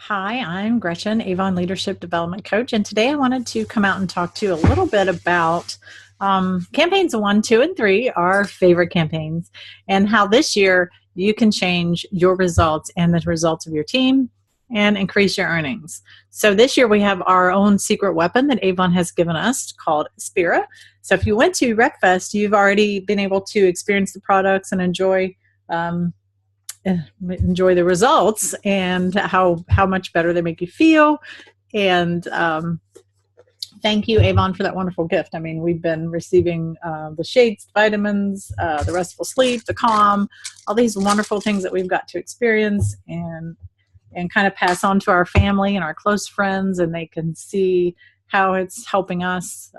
Hi, I'm Gretchen, Avon Leadership Development Coach, and today I wanted to come out and talk to you a little bit about campaigns 1, 2, and 3, our favorite campaigns, and how this year you can change your results and the results of your team and increase your earnings. So this year we have our own secret weapon that Avon has given us called Aspira. So if you went to RecFest, you've already been able to experience the products and um, enjoy the results and how much better they make you feel. And thank you, Avon, for that wonderful gift. I mean, we've been receiving the shakes, vitamins, the restful sleep, the calm, all these wonderful things that we've got to experience and kind of pass on to our family and our close friends, and they can see how it's helping us.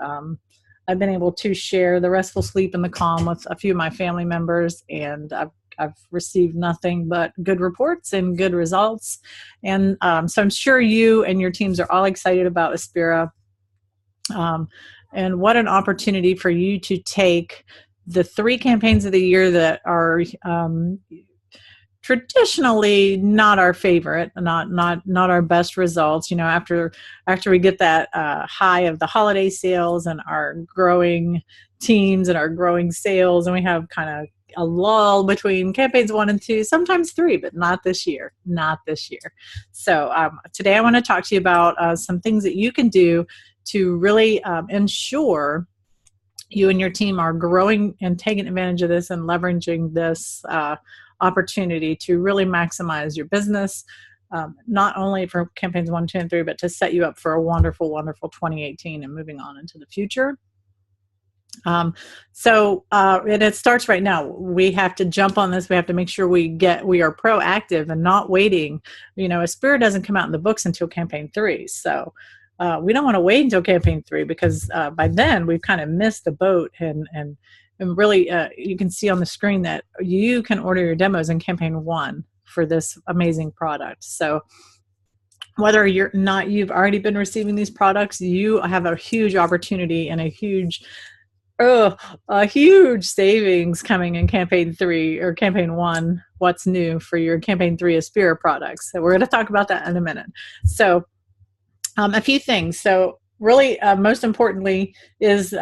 I've been able to share the restful sleep and the calm with a few of my family members, and I've received nothing but good reports and good results. And so I'm sure you and your teams are all excited about Aspira. And what an opportunity for you to take the 3 campaigns of the year that are traditionally not our favorite, not our best results. You know, after we get that high of the holiday sales and our growing teams and our growing sales, and we have kind of a lull between campaigns 1 and 2, sometimes 3, but not this year. So today I want to talk to you about some things that you can do to really ensure you and your team are growing and taking advantage of this and leveraging this opportunity to really maximize your business, not only for campaigns 1, 2, and 3, but to set you up for a wonderful, wonderful 2018 and moving on into the future. And it starts right now. We have to jump on this. We have to make sure we are proactive and not waiting. You know, Aspira doesn't come out in the books until campaign 3. So we don't want to wait until campaign 3 because by then we've kind of missed the boat and really you can see on the screen that you can order your demos in campaign 1 for this amazing product. So whether you've already been receiving these products, you have a huge opportunity and a huge savings coming in campaign 3 or campaign 1. What's new for your campaign 3 Aspira products? So we're going to talk about that in a minute. So a few things. So really, most importantly is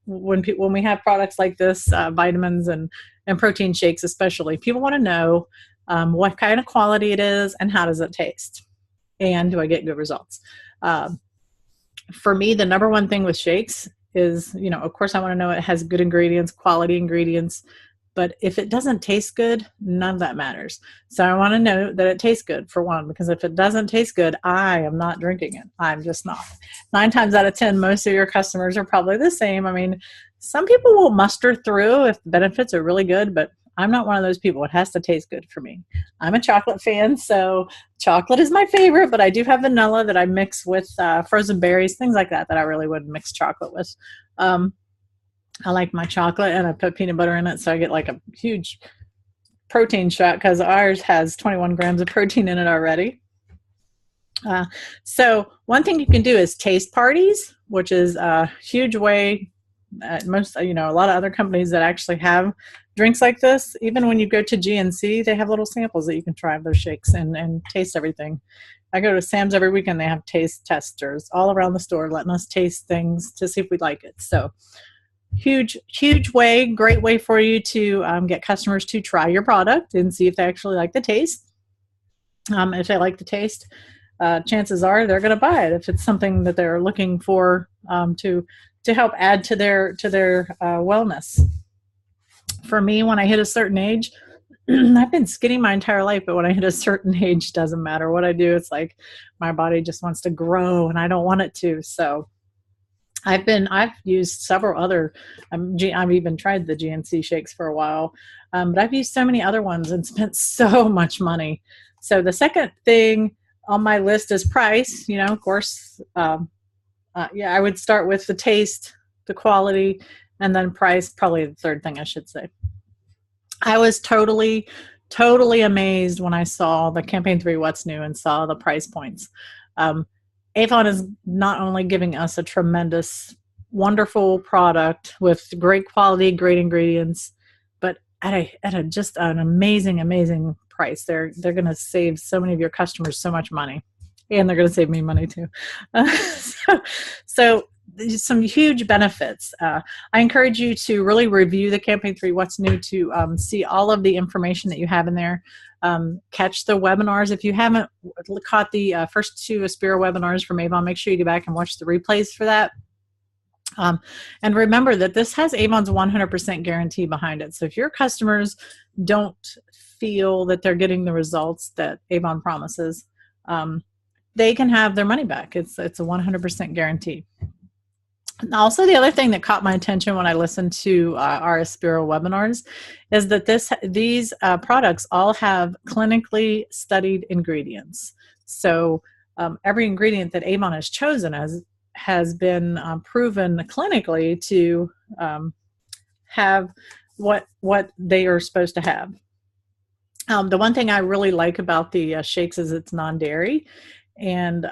when we have products like this, vitamins and protein shakes especially, people want to know what kind of quality it is and how does it taste, and do I get good results? For me, the number one thing with shakes is, you know, of course I want to know it has good ingredients, quality ingredients, but if it doesn't taste good, none of that matters. So I want to know that it tastes good, for one, because if it doesn't taste good, I am not drinking it. I'm just not. 9 times out of 10, most of your customers are probably the same. I mean, some people will muster through if the benefits are really good, but I'm not one of those people. It has to taste good for me. I'm a chocolate fan, so chocolate is my favorite, but I do have vanilla that I mix with frozen berries, things like that I really wouldn't mix chocolate with. I like my chocolate, and I put peanut butter in it, so I get like a huge protein shot because ours has 21 grams of protein in it already. So one thing you can do is taste parties, which is a huge way. Most, a lot of other companies that actually have drinks like this, even when you go to GNC, they have little samples that you can try of their shakes and taste everything. I go to Sam's every weekend. They have taste testers all around the store letting us taste things to see if we like it. So huge way, great way for you to get customers to try your product and see if they actually like the taste. If they like the taste, chances are they're going to buy it if it's something that they're looking for to help add to their wellness. For me, when I hit a certain age, I've been skinny my entire life, but when I hit a certain age, doesn't matter what I do. It's like my body just wants to grow and I don't want it to. So I've used several other, I've even tried the GNC shakes for a while, but I've used so many other ones and spent so much money. So the second thing on my list is price. You know, of course, I would start with the taste, the quality, and then price, probably the third thing I should say. I was totally amazed when I saw the campaign 3 What's New and saw the price points. Avon is not only giving us a tremendous, wonderful product with great quality, great ingredients, but at just an amazing price. They're going to save so many of your customers so much money. and they're going to save me money too. So some huge benefits. I encourage you to really review the Campaign 3 What's New to see all of the information that you have in there. Catch the webinars. If you haven't caught the first 2 Aspira webinars from Avon, make sure you go back and watch the replays for that. And remember that this has Avon's 100% guarantee behind it. So if your customers don't feel that they're getting the results that Avon promises, they can have their money back. It's a 100% guarantee. Also, the other thing that caught my attention when I listened to our Aspira webinars is that these products all have clinically studied ingredients. So every ingredient that Avon has chosen has been proven clinically to have what they are supposed to have. The one thing I really like about the shakes is it's non-dairy, and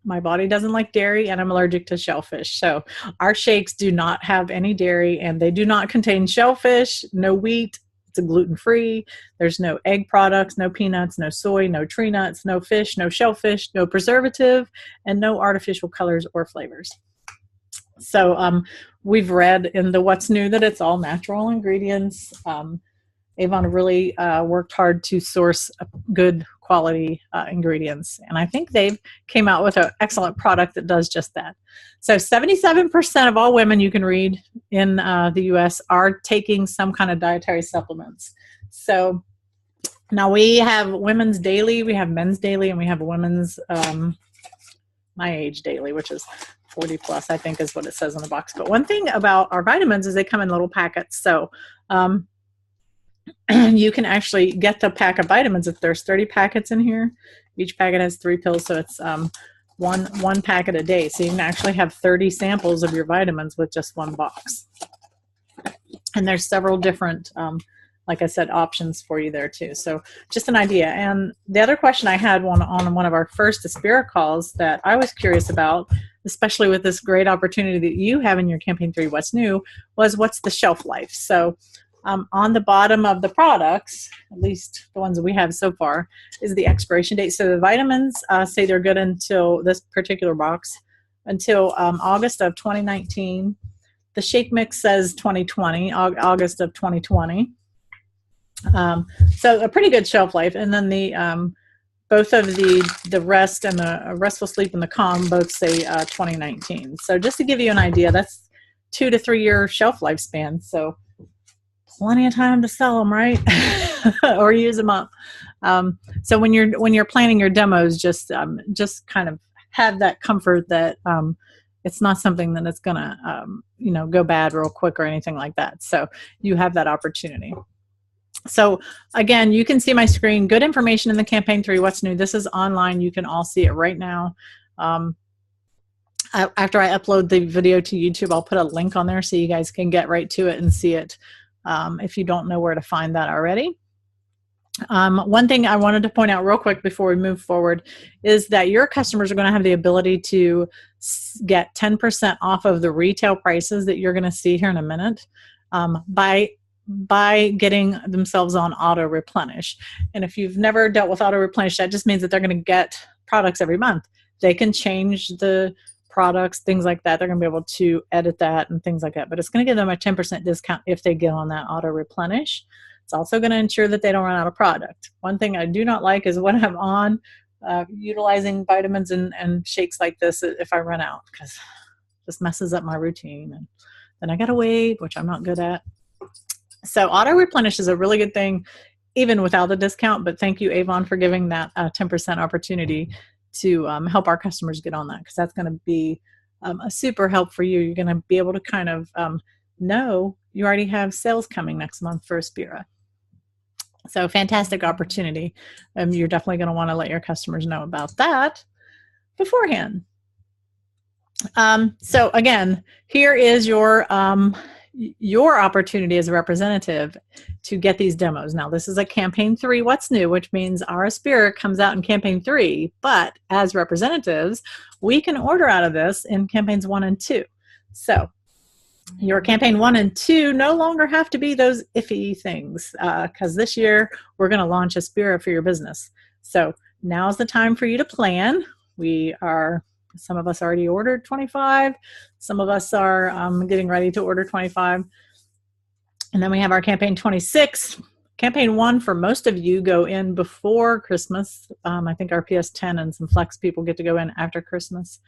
my body doesn't like dairy, and I'm allergic to shellfish. So our shakes do not have any dairy, and they do not contain shellfish, no wheat. It's a gluten-free. There's no egg products, no peanuts, no soy, no tree nuts, no fish, no shellfish, no preservative, and no artificial colors or flavors. So we've read in the What's New that it's all natural ingredients. Avon really worked hard to source good quality ingredients. And I think they've came out with an excellent product that does just that. So 77% of all women, you can read in the US, are taking some kind of dietary supplements. So now we have women's daily, we have men's daily, and we have women's my age daily, which is 40 plus, I think is what it says on the box. But one thing about our vitamins is they come in little packets. So you can actually get the pack of vitamins if there's 30 packets in here. Each packet has 3 pills, so it's one packet a day. So you can actually have 30 samples of your vitamins with just one box. And there's several different, like I said, options for you there too. So just an idea. And the other question I had on one of our first Aspira calls that I was curious about, especially with this great opportunity that you have in your Campaign 3 What's New, was what's the shelf life? So on the bottom of the products, at least the ones that we have so far, is the expiration date. So the vitamins say they're good until this particular box, until August of 2019. The shake mix says 2020, August of 2020. So a pretty good shelf life. And then the both of the rest and the restful sleep and the calm both say 2019. So just to give you an idea, that's 2 to 3 year shelf lifespan. So plenty of time to sell them, right? Or use them up. So when you're planning your demos, just kind of have that comfort that it's not something that it's gonna go bad real quick or anything like that. So you have that opportunity. So again, you can see my screen. Good information in the Campaign 3 What's New. This is online. You can all see it right now. After I upload the video to YouTube, I'll put a link on there so you guys can get right to it and see it if you don't know where to find that already. One thing I wanted to point out real quick before we move forward is that your customers are going to have the ability to get 10% off of the retail prices that you're going to see here in a minute by getting themselves on auto replenish. And if you've never dealt with auto replenish, that just means that they're going to get products every month. They can change the products, things like that. They're going to be able to edit that and things like that. But it's going to give them a 10% discount if they get on that auto replenish. It's also going to ensure that they don't run out of product. One thing I do not like is when I'm on utilizing vitamins and shakes like this, if I run out, because this messes up my routine. And then I got to wait, which I'm not good at. So auto replenish is a really good thing, even without the discount. But thank you, Avon, for giving that 10% opportunity to help our customers get on that, because that's going to be a super help for you. You're going to be able to kind of know you already have sales coming next month for Aspira. So fantastic opportunity. You're definitely going to want to let your customers know about that beforehand. So again, here is your opportunity as a representative to get these demos. Now, this is a Campaign 3 What's New, which means our Aspira comes out in Campaign 3, but as representatives, we can order out of this in Campaigns 1 and 2. So your Campaign 1 and 2 no longer have to be those iffy things, because this year we're going to launch Aspira for your business. So now's the time for you to plan. Some of us already ordered 25. Some of us are getting ready to order 25. And then we have our campaign 26. Campaign 1 for most of you go in before Christmas. I think our PS10 and some Flex people get to go in after Christmas.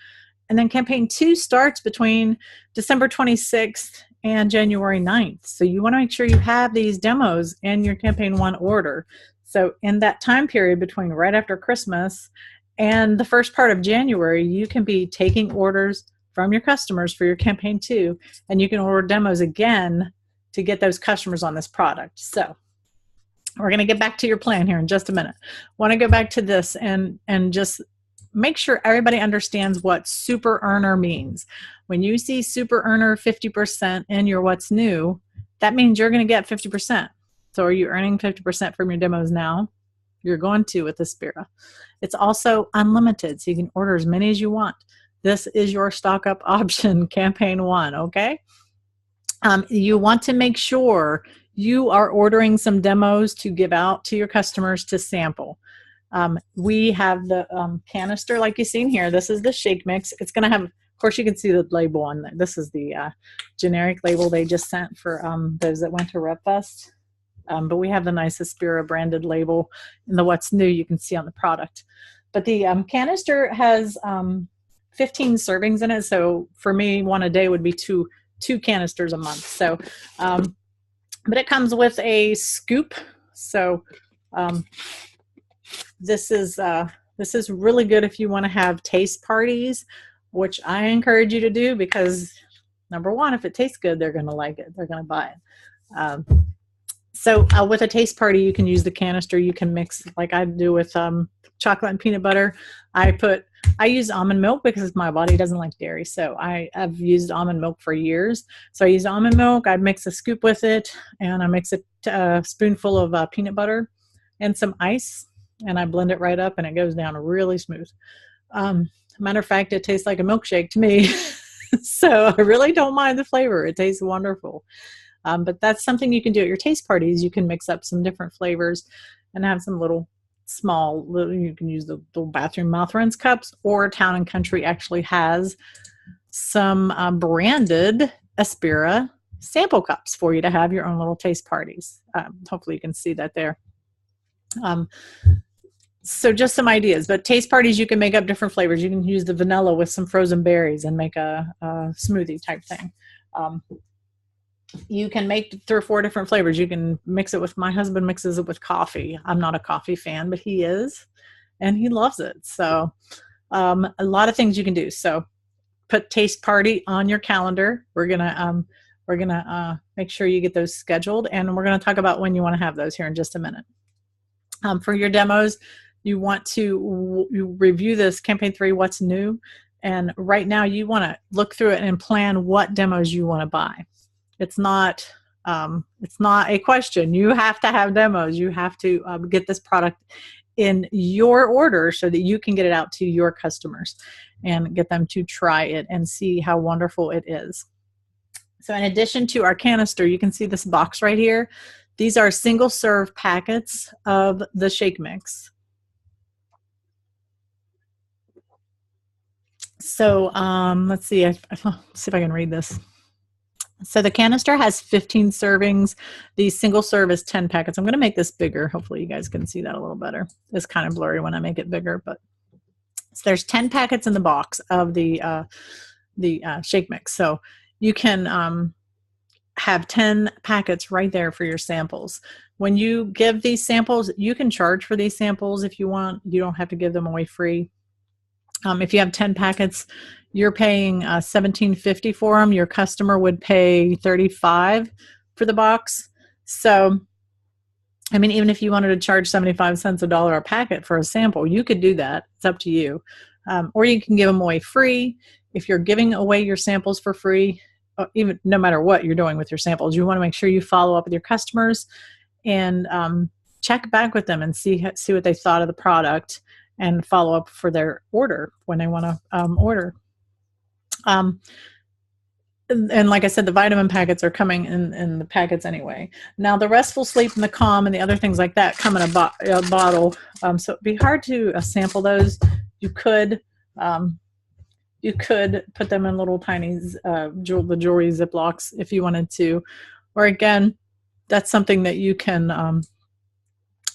And then campaign 2 starts between December 26th and January 9th. So you want to make sure you have these demos in your campaign 1 order. So in that time period between right after Christmas and the first part of January, you can be taking orders from your customers for your campaign 2, and you can order demos again to get those customers on this product. So we're going to get back to your plan here in just a minute. Want to go back to this and just make sure everybody understands what super earner means. When you see super earner 50% in your what's new, that means you're going to get 50%. So are you earning 50% from your demos now? You're going to with Aspira. It's also unlimited, so you can order as many as you want. This is your stock up option, campaign 1, okay? You want to make sure you are ordering some demos to give out to your customers to sample. We have the canister like you've seen here. This is the shake mix. It's going to have, of course, you can see the label on there. This is the generic label they just sent for those that went to RepFest. But we have the nice Aspira branded label in the what's new you can see on the product. But the canister has 15 servings in it. So for me, one a day would be two canisters a month. So, but it comes with a scoop. So this is really good if you want to have taste parties, which I encourage you to do, because number one, if it tastes good, they're going to like it. They're going to buy it. So with a taste party, you can use the canister. You can mix like I do with chocolate and peanut butter. I use almond milk because my body doesn't like dairy. So I've used almond milk for years. So I use almond milk. I mix a scoop with it, and I mix a spoonful of peanut butter and some ice, and I blend it right up, and it goes down really smooth. Matter of fact, it tastes like a milkshake to me. So I really don't mind the flavor. It tastes wonderful. But that's something you can do at your taste parties. You can mix up some different flavors and have some you can use the little bathroom mouth rinse cups, or Town and Country actually has some branded Aspira sample cups for you to have your own little taste parties. Hopefully you can see that there. So just some ideas, but taste parties, you can make up different flavors. You can use the vanilla with some frozen berries and make a smoothie type thing. You can make 3 or 4 different flavors. You can mix it with, my husband mixes it with coffee. I'm not a coffee fan, but he is, and he loves it. So a lot of things you can do. So put taste party on your calendar. We're gonna make sure you get those scheduled, and we're gonna talk about when you want to have those here in just a minute. For your demos, you want to review this campaign 3, what's new, and right now you want to look through it and plan what demos you want to buy. It's not a question. You have to have demos. You have to get this product in your order so that you can get it out to your customers and get them to try it and see how wonderful it is. So in addition to our canister, you can see this box right here. These are single serve packets of the shake mix. So let's see. Let's see if I can read this. So the canister has 15 servings. The single serve is 10 packets. I'm going to make this bigger. Hopefully you guys can see that a little better. It's kind of blurry when I make it bigger, but so there's 10 packets in the box of the shake mix. So you can have 10 packets right there for your samples. When you give these samples, you can charge for these samples if you want. You don't have to give them away free. If you have 10 packets, you're paying $17.50 for them. Your customer would pay $35 for the box. So, I mean, even if you wanted to charge 75 cents $1 a packet for a sample, you could do that. It's up to you. Or you can give them away free. If you're giving away your samples for free, even no matter what you're doing with your samples, you want to make sure you follow up with your customers and check back with them and see what they thought of the product, and follow up for their order when they want to order. and like I said, the vitamin packets are coming in the packets anyway. Now the restful sleep and the calm and the other things like that come in a bottle. So it'd be hard to sample those. You could put them in little tiny the jewelry Ziplocs if you wanted to, or again, that's something that you can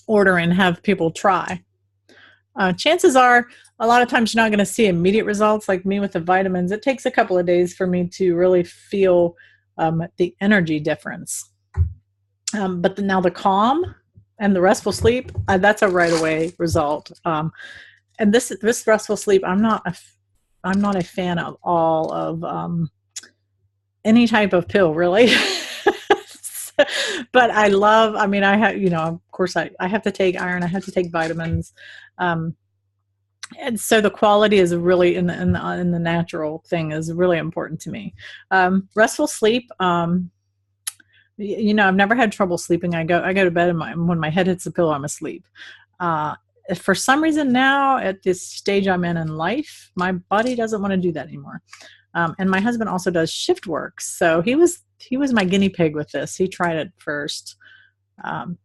order and have people try. Chances are, a lot of times you're not going to see immediate results. Like me with the vitamins, it takes a couple of days for me to really feel the energy difference. But now the calm and the restful sleep, that's a right away result. And this restful sleep, I'm not a fan of all of any type of pill, really. But I love, I mean, I have, of course I have to take iron, I have to take vitamins. And so the quality is really in the natural thing is really important to me. Restful sleep, I've never had trouble sleeping. I go to bed and when my head hits the pillow, I'm asleep. For some reason now at this stage I'm in life, my body doesn't want to do that anymore. And my husband also does shift work. So he was my guinea pig with this. He tried it first. And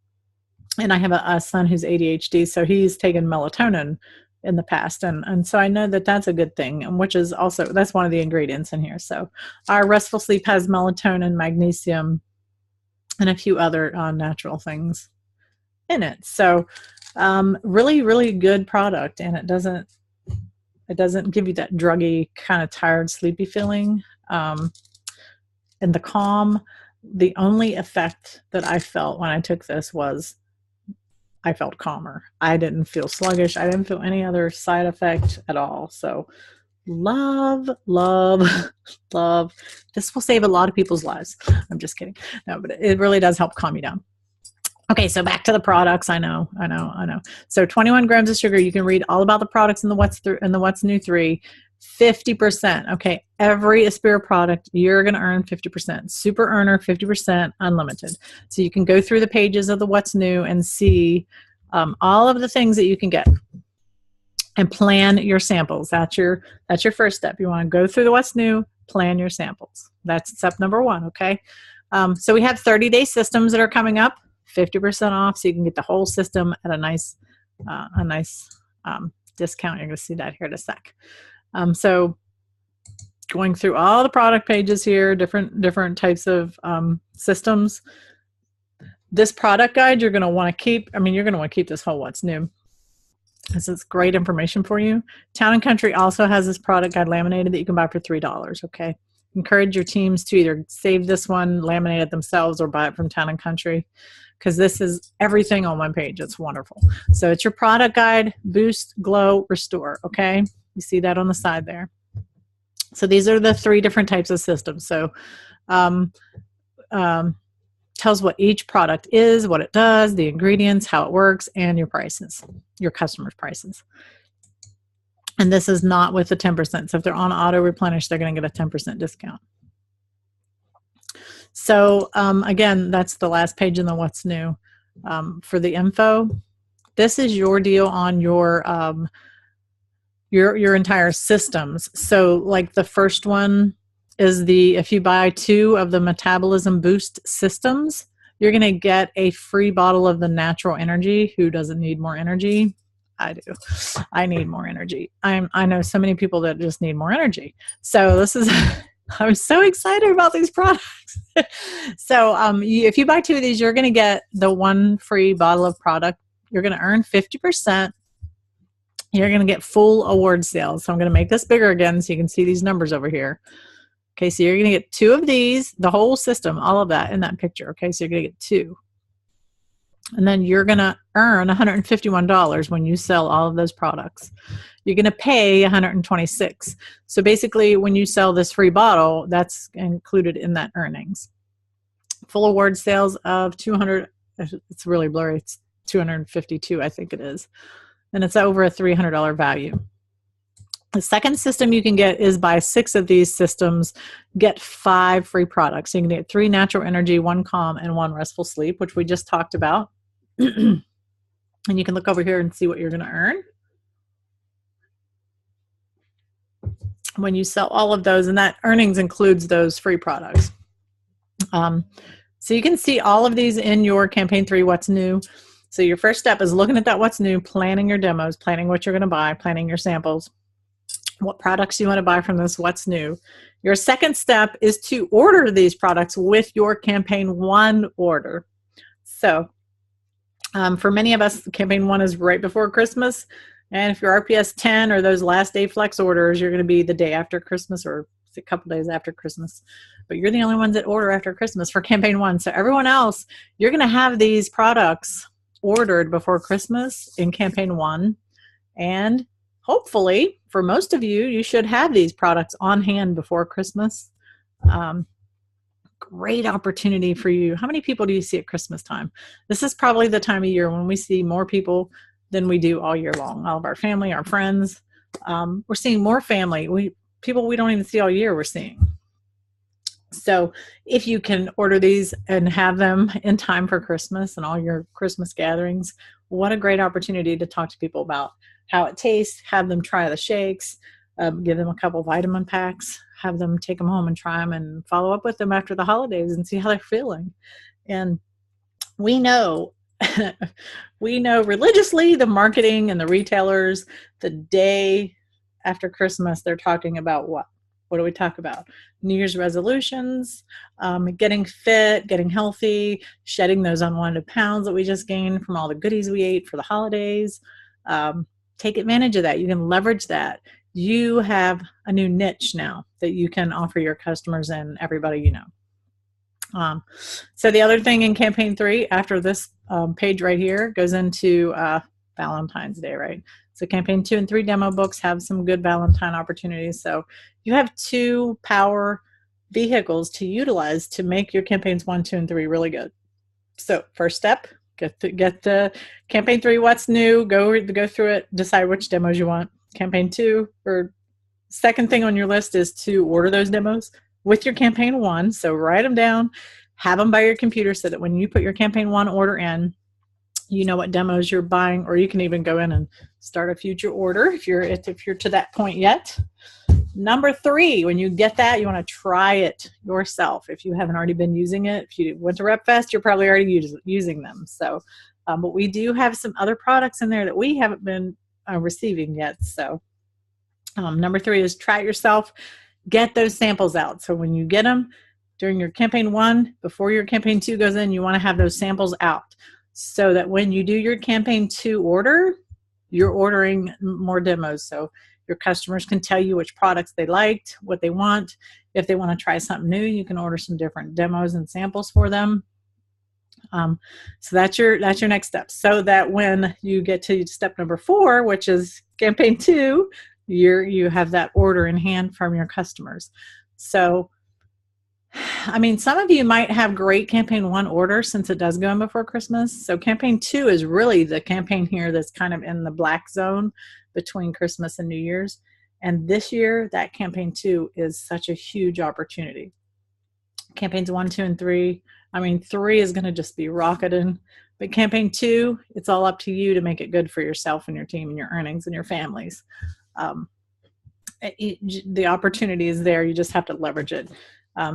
I have a son who's ADHD, so he's taken melatonin in the past. And so I know that that's a good thing, and which is also, that's one of the ingredients in here. So our restful sleep has melatonin, magnesium, and a few other natural things in it. So really, really good product. And it doesn't give you that druggy kind of tired, sleepy feeling. And the calm, the only effect that I felt when I took this was I felt calmer. I didn't feel sluggish. I didn't feel any other side effect at all. So love, love, love. This will save a lot of people's lives. I'm just kidding. No, but it really does help calm you down. Okay, so back to the products. I know. So 21 grams of sugar. You can read all about the products in the What's New 3. 50%. Okay, every Aspira product, you're going to earn 50%. Super earner, 50%, unlimited. So you can go through the pages of the What's New and see all of the things that you can get and plan your samples. That's your first step. You want to go through the What's New, plan your samples. That's step number 1. Okay. So we have 30-day systems that are coming up, 50% off. So you can get the whole system at a nice discount. You're going to see that here in a sec. So going through all the product pages here, different types of systems. This product guide you're going to want to keep. You're going to want to keep this whole What's New. This is great information for you. Town & Country also has this product guide laminated that you can buy for $3. Okay. Encourage your teams to either save this one, laminate it themselves, or buy it from Town & Country, because this is everything on one page. It's wonderful. So it's your product guide, boost, glow, restore. Okay. You see that on the side there. So these are the 3 different types of systems. So tells what each product is, what it does, the ingredients, how it works, and your prices, your customers' prices. And this is not with the 10%. So if they're on auto replenish, they're going to get a 10% discount. So again, that's the last page in the What's New. For the info, this is your deal on your entire systems. So like the first one is if you buy 2 of the Metabolism Boost systems, you're going to get a free bottle of the natural energy. Who doesn't need more energy? I do. I need more energy. I know so many people that just need more energy. So this is, I'm so excited about these products. So if you buy 2 of these, you're going to get the 1 free bottle of product. You're going to earn 50%. You're going to get full award sales. So I'm going to make this bigger again so you can see these numbers over here. Okay, so you're going to get 2 of these, the whole system, all of that in that picture. Okay, so you're going to get 2. And then you're going to earn $151 when you sell all of those products. You're going to pay $126. So basically, when you sell this free bottle, that's included in that earnings. Full award sales of 200, it's really blurry, it's 252, I think it is. And it's over a $300 value. The second system you can get is buy 6 of these systems, get 5 free products. So you can get 3 natural energy, 1 calm, and 1 restful sleep, which we just talked about. And you can look over here and see what you're going to earn. when you sell all of those, and that earnings includes those free products. So you can see all of these in your campaign 3, what's new. So your first step is looking at that what's new, planning your demos, planning what you're going to buy, planning your samples, what products you want to buy from this what's new. Your second step is to order these products with your campaign 1 order. So for many of us, campaign 1 is right before Christmas. And if you're RPS 10 or those last day flex orders, you're going to be the day after Christmas or a couple days after Christmas. But you're the only ones that order after Christmas for campaign 1. So everyone else, you're going to have these products ordered before Christmas in campaign 1. And hopefully, for most of you, you should have these products on hand before Christmas. Great opportunity for you. How many people do you see at Christmas time? This is probably the time of year when we see more people than we do all year long. All of our family, our friends. We're seeing more family. People we don't even see all year, we're seeing. So if you can order these and have them in time for Christmas and all your Christmas gatherings, what a great opportunity to talk to people about how it tastes, have them try the shakes, give them a couple vitamin packs, have them take them home and try them and follow up with them after the holidays and see how they're feeling. And we know religiously the marketing and the retailers, the day after Christmas, they're talking about what? What do we talk about? New Year's resolutions, getting fit, getting healthy, shedding those unwanted pounds that we just gained from all the goodies we ate for the holidays. Take advantage of that. You can leverage that. You have a new niche now that you can offer your customers and everybody you know. So the other thing in campaign 3, after this page right here, goes into Valentine's Day, right? So campaign 2 and 3 demo books have some good Valentine opportunities. So you have 2 power vehicles to utilize to make your campaigns 1, 2, and 3 really good. So first step, get the campaign 3, what's new, go through it, decide which demos you want. Campaign 2, or second thing on your list, is to order those demos with your campaign 1. So write them down, have them by your computer so that when you put your campaign 1 order in, you know what demos you're buying, or you can even go in and start a future order if you're to that point yet. Number 3, when you get that, you want to try it yourself. If you haven't already been using it, if you went to RepFest, you're probably already using them. So, but we do have some other products in there that we haven't been receiving yet. So number 3 is try it yourself. Get those samples out. So when you get them during your campaign 1, before your campaign 2 goes in, you want to have those samples out so that when you do your campaign 2 order, you're ordering more demos. So your customers can tell you which products they liked, what they want. If they want to try something new, you can order some different demos and samples for them. So that's your next step. So that when you get to step number 4, which is campaign 2, you have that order in hand from your customers. So, I mean, some of you might have great campaign 1 orders since it does go in before Christmas. So campaign 2 is really the campaign here that's kind of in the black zone between Christmas and New Year's. And this year, that campaign 2 is such a huge opportunity. Campaigns 1, 2, and 3. I mean, 3 is going to just be rocketing. But campaign 2, it's all up to you to make it good for yourself and your team and your earnings and your families. The opportunity is there. You just have to leverage it.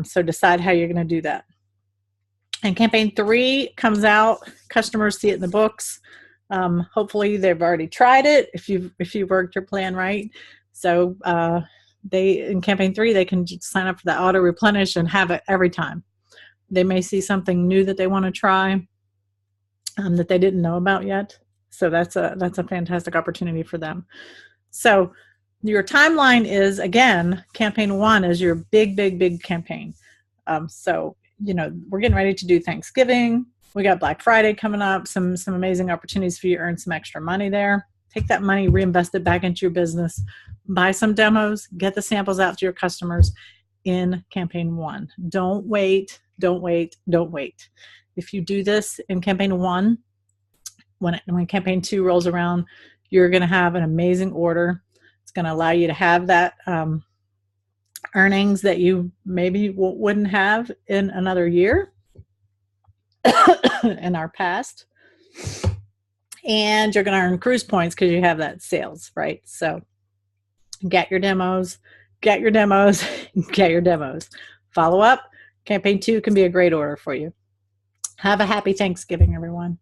So decide how you're going to do that. And campaign 3 comes out. Customers see it in the books. Hopefully they've already tried it if you've worked your plan right. So in campaign 3, they can just sign up for the auto replenish and have it every time. They may see something new that they want to try that they didn't know about yet. So that's a fantastic opportunity for them. So your timeline is, again, campaign 1 is your big campaign. So, we're getting ready to do Thanksgiving. We got Black Friday coming up, some amazing opportunities for you to earn some extra money there. Take that money, reinvest it back into your business, buy some demos, get the samples out to your customers in campaign 1. Don't wait. If you do this in campaign 1, when campaign 2 rolls around, you're going to have an amazing order. It's going to allow you to have that earnings that you maybe wouldn't have in another year in our past. And you're going to earn cruise points because you have that sales, right? So get your demos, get your demos, get your demos. Follow up. Campaign 2 can be a great order for you. Have a happy Thanksgiving, everyone.